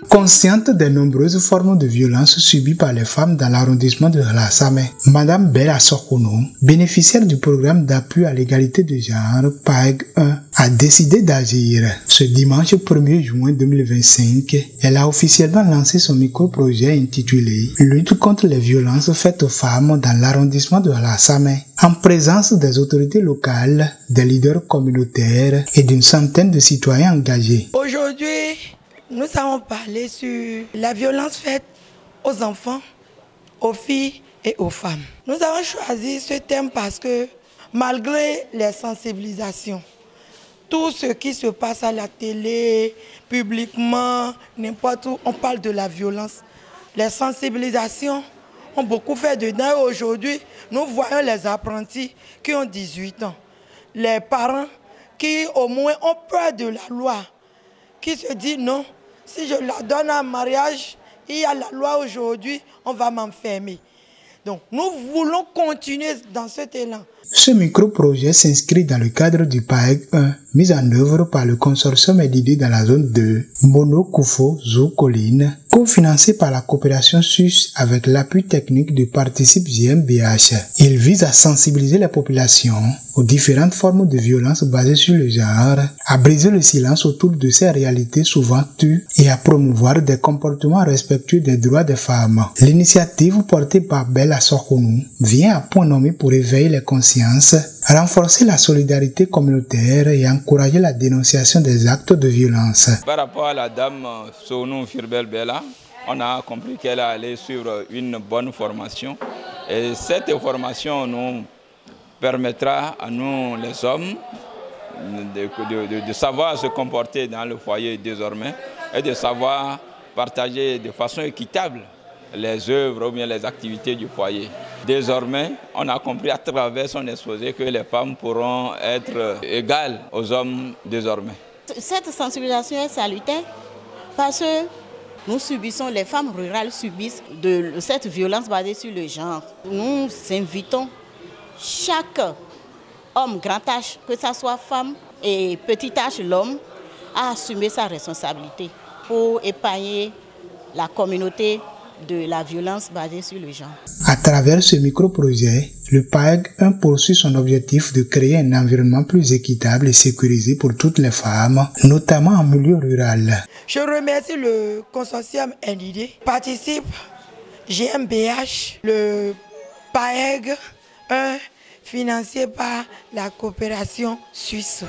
Consciente des nombreuses formes de violence subies par les femmes dans l'arrondissement de la Samé, Madame Bella Sokono, bénéficiaire du programme d'appui à l'égalité de genre PAEG 1, a décidé d'agir. Ce dimanche 1er juin 2025, elle a officiellement lancé son micro-projet intitulé « Lutte contre les violences faites aux femmes dans l'arrondissement de la Samé » en présence des autorités locales, des leaders communautaires et d'une centaine de citoyens engagés. Aujourd'hui, nous allons parler sur la violence faite aux enfants, aux filles et aux femmes. Nous avons choisi ce thème parce que malgré les sensibilisations, tout ce qui se passe à la télé, publiquement, n'importe où, on parle de la violence. Les sensibilisations ont beaucoup fait dedans. Aujourd'hui, nous voyons les apprentis qui ont 18 ans, les parents qui au moins ont peur de la loi, qui se disent non, si je la donne en mariage, il y a la loi aujourd'hui, on va m'enfermer. Donc nous voulons continuer dans cet élan. Ce micro-projet s'inscrit dans le cadre du PAEG 1, mis en œuvre par le consortium EDID dans la zone 2, Mono Koufo Zou Colline, cofinancé par la coopération suisse avec l'appui technique de Participe GmbH. Il vise à sensibiliser la population aux différentes formes de violence basées sur le genre, à briser le silence autour de ces réalités souvent tues et à promouvoir des comportements respectueux des droits des femmes. L'initiative portée par Bella Sokonou vient à point nommé pour éveiller les consciences, renforcer la solidarité communautaire et encourager la dénonciation des actes de violence. Par rapport à la dame Sonou Firbel Bella, on a compris qu'elle allait suivre une bonne formation. Et cette formation nous permettra à nous, les hommes, de savoir se comporter dans le foyer désormais et de savoir partager de façon équitable les œuvres ou bien les activités du foyer. Désormais, on a compris à travers son exposé que les femmes pourront être égales aux hommes désormais. Cette sensibilisation est salutaire parce que nous subissons, les femmes rurales subissent de cette violence basée sur le genre. Nous invitons chaque homme grand âge, que ce soit femme et petit âge l'homme, à assumer sa responsabilité pour épargner la communauté de la violence basée sur le genre. À travers ce micro-projet, le PAEG 1 poursuit son objectif de créer un environnement plus équitable et sécurisé pour toutes les femmes, notamment en milieu rural. Je remercie le consortium EDID, Participe GmbH, le PAEG 1, financé par la coopération suisse.